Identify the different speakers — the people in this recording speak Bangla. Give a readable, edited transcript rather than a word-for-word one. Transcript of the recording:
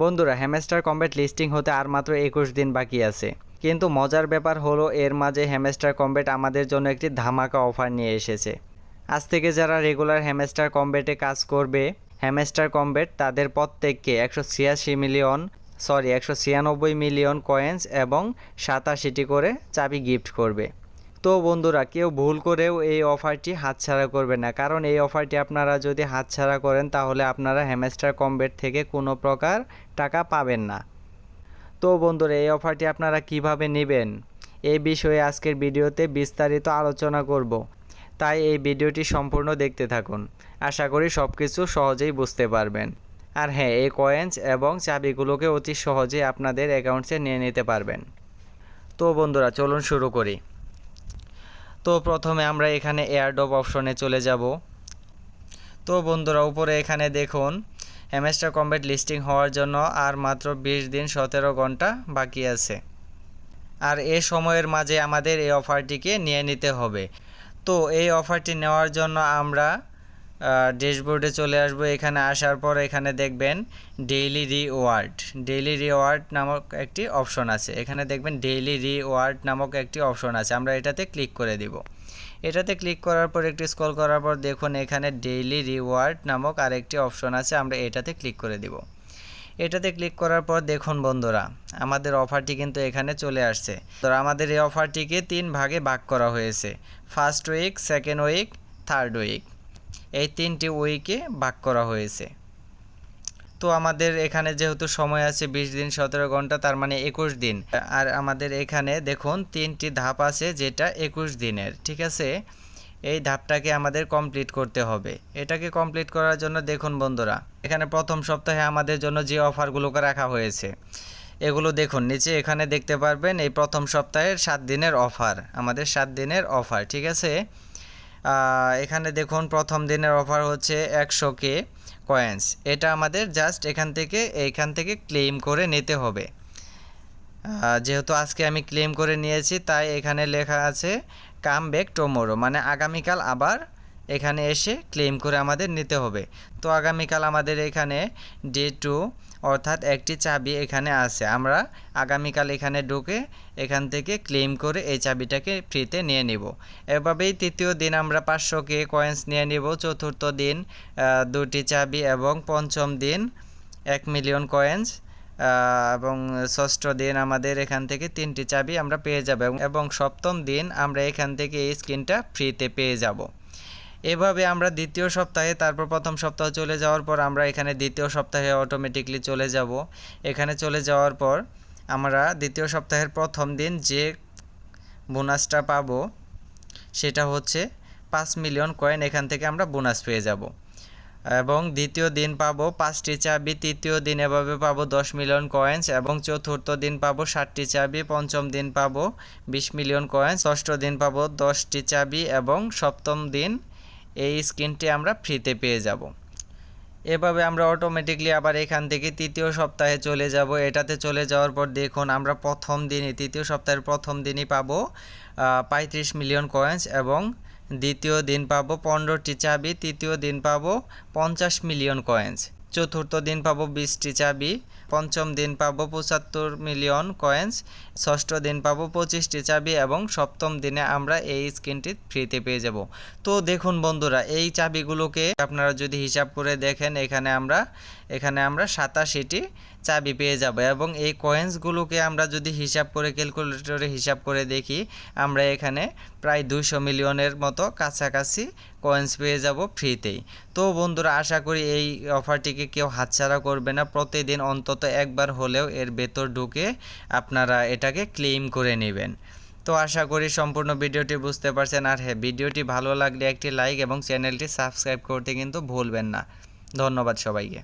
Speaker 1: বন্ধুরা, হ্যামস্টার কম্ব্যাট লিস্টিং হতে আর মাত্র 21 দিন বাকি আছে। কিন্তু মজার ব্যাপার হলো এর মাঝে হ্যামস্টার কম্ব্যাট আমাদের জন্য একটি ধামাকা অফার নিয়ে এসেছে। আজ থেকে যারা রেগুলার হ্যামস্টার কম্ব্যাটে কাজ করবে, হ্যামস্টার কম্ব্যাট তাদের প্রত্যেককে 196 মিলিয়ন কয়েন্স এবং 87টি করে চাবি গিফট করবে। তো বন্ধুরা, কেউ ভুল করেও এই অফারটি হাতছাড়া করবে না, কারণ এই অফারটি আপনারা যদি হাতছাড়া করেন তাহলে আপনারা হ্যামস্টার কম্ব্যাট থেকে কোনো প্রকার টাকা পাবেন না। তো বন্ধুরা, এই অফারটি আপনারা কিভাবে নেবেন এই বিষয়ে আজকের ভিডিওতে বিস্তারিত আলোচনা করব, তাই এই ভিডিওটি সম্পূর্ণ দেখতে থাকুন। আশা করি সব কিছু সহজেই বুঝতে পারবেন। আর হ্যাঁ, এই কয়েন্স এবং চাবিগুলোকে অতি সহজেই আপনাদের অ্যাকাউন্টে নিয়ে নিতে পারবেন। তো বন্ধুরা, চলুন শুরু করি। তো প্রথমে আমরা এখানে এয়ারড্রপ অপশনে চলে যাব। তো বন্ধুরা, উপরে এখানে দেখুন হ্যামস্টার কম্ব্যাট লিস্টিং হওয়ার জন্য আর মাত্র 20 দিন 17 ঘন্টা বাকি আছে। আর এই সময়ের মাঝে আমাদের এই অফারটিকে নিয়ে নিতে হবে। তো এই অফারটি নেওয়ার জন্য আমরা ড্যাশবোর্ডে চলে আসব। এখানে আসার পর এখানে দেখবেন ডেইলি রিওয়ার্ড নামক একটি অপশন আছে। এখানে দেখবেন ডেইলি রিওয়ার্ড নামক একটি অপশন আছে, আমরা এটাতে ক্লিক করে দিব। এটাতে ক্লিক করার পর একটু স্ক্রল করার পর দেখুন এখানে ডেইলি রিওয়ার্ড নামক আরেকটি অপশন আছে, আমরা এটাতে ক্লিক করে দিব। এটাতে ক্লিক করার পর দেখুন বন্ধুরা, আমাদের অফারটি কিন্তু এখানে চলে আসছে। তো আমাদের এই অফারটিকে 3 ভাগে ভাগ করা হয়েছে, first week, second week, third week. এই 3টি উইকে ভাগ করা হয়েছে। তো আমাদের এখানে যেহেতু সময় আছে 20 দিন 17 ঘন্টা, তার মানে 21 দিন। আর আমাদের এখানে দেখুন 3টি ধাপ আছে, যেটা 21 দিনের, ঠিক আছে। এই ধাপটাকে আমাদের কমপ্লিট করতে হবে। এটাকে কমপ্লিট করার জন্য দেখুন বন্ধুরা, এখানে প্রথম সপ্তাহে আমাদের জন্য যে অফারগুলোকে রাখা হয়েছে এগুলো দেখুন নিচে এখানে দেখতে পারবেন। এই প্রথম সপ্তাহের 7 দিনের অফার, আমাদের 7 দিনের অফার, ঠিক আছে। এখানে দেখুন প্রথম দিনের অফার হচ্ছে 100K কয়েন্স। এটা আমাদের জাস্ট এইখান থেকে ক্লেম করে নিতে হবে। যেহেতু আজকে আমি ক্লেম করে নিয়েছি, তাই এখানে লেখা আছে কাম ব্যাক টুমরো, মানে আগামীকাল আবার এখানে এসে ক্লেম করে আমাদের নিতে হবে। তো আগামীকাল আমাদের এখানে ডে 2, অর্থাৎ একটি চাবি এখানে আছে। আমরা আগামীকাল এখানে ঢুকে এখান থেকে ক্লেম করে এই চাবিটাকে ফ্রিতে নিয়ে নিব। এভাবেই তৃতীয় দিন আমরা 500K কয়েন্স নিয়ে নিব, চতুর্থ দিন 2টি চাবি এবং পঞ্চম দিন 1 মিলিয়ন কয়েন্স, এবং ষষ্ঠ দিন আমাদের এখান থেকে 3টি চাবি আমরা পেয়ে যাব, এবং সপ্তম দিন আমরা এখান থেকে এই স্ক্রিনটা ফ্রিতে পেয়ে যাব। এভাবে আমরা দ্বিতীয় সপ্তাহে, তারপর প্রথম সপ্তাহ চলে যাওয়ার পর আমরা এখানে দ্বিতীয় সপ্তাহে অটোমেটিকলি চলে যাব। এখানে চলে যাওয়ার পর আমরা দ্বিতীয় সপ্তাহের প্রথম দিন যে বোনাসটা পাবো সেটা হচ্ছে 5 মিলিয়ন কয়েন, এখান থেকে আমরা বোনাস পেয়ে যাব। এবং দ্বিতীয় দিন পাবো 5টি চাবি, তৃতীয় দিন এভাবে পাবো 10 মিলিয়ন কয়েন্স, এবং চতুর্থ দিন পাবো 7টি চাবি, পঞ্চম দিন পাবো 20 মিলিয়ন কয়েন্স, ষষ্ঠ দিন পাবো 10টি চাবি, এবং সপ্তম দিন এই স্ক্রিনটি আমরা ফ্রিতে পেয়ে যাব। এভাবে আমরা অটোমেটিকলি আবার এখান থেকে তৃতীয় সপ্তাহে চলে যাব। এটাতে চলে যাওয়ার পর দেখুন আমরা তৃতীয় সপ্তাহের প্রথম দিনই পাবো 35 মিলিয়ন কয়েন্স, এবং দ্বিতীয় দিন পাবো 15টি চাবি, তৃতীয় দিন পাবো 50 মিলিয়ন কয়েন্স, চতুর্থ দিন পাবো 20টি চাবি, পঞ্চম দিন পাবো 75 মিলিয়ন কয়েন্স, ষষ্ঠ দিন পাবো 25টি চাবি, এবং সপ্তম দিনে আমরা এই স্ক্রিনটি ফ্রিতে পেয়ে যাব। তো দেখুন বন্ধুরা, এই চাবিগুলোকে আপনারা যদি হিসাব করে দেখেন, এখানে আমরা 87টি চাবি পেয়ে যাব, এবং এই কয়েন্সগুলোকে আমরা যদি হিসাব করে ক্যালকুলেটরে হিসাব করে দেখি, আমরা এখানে প্রায় 200 মিলিয়নের মতো কাছাকাছি কয়েন্স পেয়ে যাব ফ্রিতেই। তো বন্ধুরা, আশা করি এই অফারটিকে কেউ হাতছাড়া করবে না। প্রতিদিন অন্তত একবার হলেও এর ভেতর ঢুকে আপনারা এটাকে ক্লেম করে নেবেন। তো আশা করি সম্পূর্ণ ভিডিওটি বুঝতে পারছেন। আর হ্যাঁ, ভিডিওটি ভালো লাগলে একটি লাইক এবং চ্যানেলটি সাবস্ক্রাইব করতে কিন্তু ভুলবেন না। ধন্যবাদ সবাইকে।